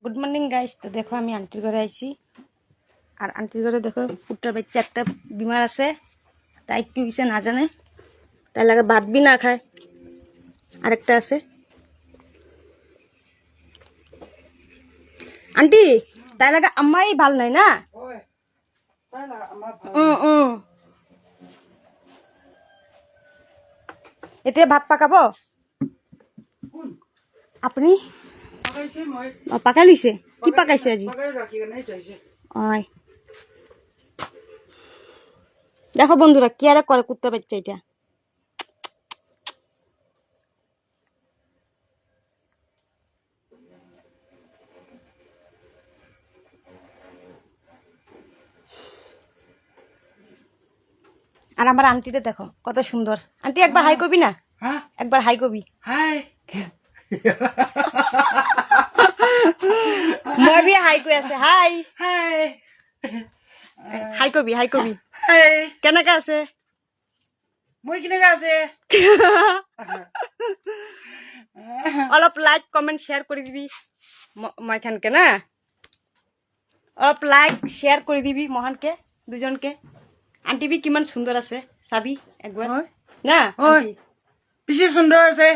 Good morning guys. তো দেখো আমি আন্টির ঘরে আইছি আর আন্টির ঘরে দেখো পুট্টার বাচ্চা একটা বিমার আছে, তাই কি হয়েছে না জানে, তাই লাগে ভাত বি না খায়। আরেকটা আছে আন্টি, তাই লাগে আম্মাই ভাল নাই না। এতিয়া ভাত পাকাবো আপুনি? পাকাই লৈছে? কি পাকাইছে আজি? ওই দেখো বন্ধুরা কি আর করে কুত্তা বাচ্চা এটা। আর আমার আন্টিটা দেখো কত সুন্দর। আন্টি একবার হাই কবি না? একবার হাই কবি। হাই মই বি হাই কই আছে। হাই হাই হাই কবি, হাই কবি। হাই কেনেকা আছে? মই কেনেকা আছে? অলপ লাইক কমেন্ট শেয়ার করে দিবি ময়খানকে না, অলপ লাইক শেয়ার করে দিবি মহানকে দুজনকে। আন্টি বি কিমান সুন্দর আছে চাবি একবার হয় না? হয় বেছি সুন্দৰ আছে।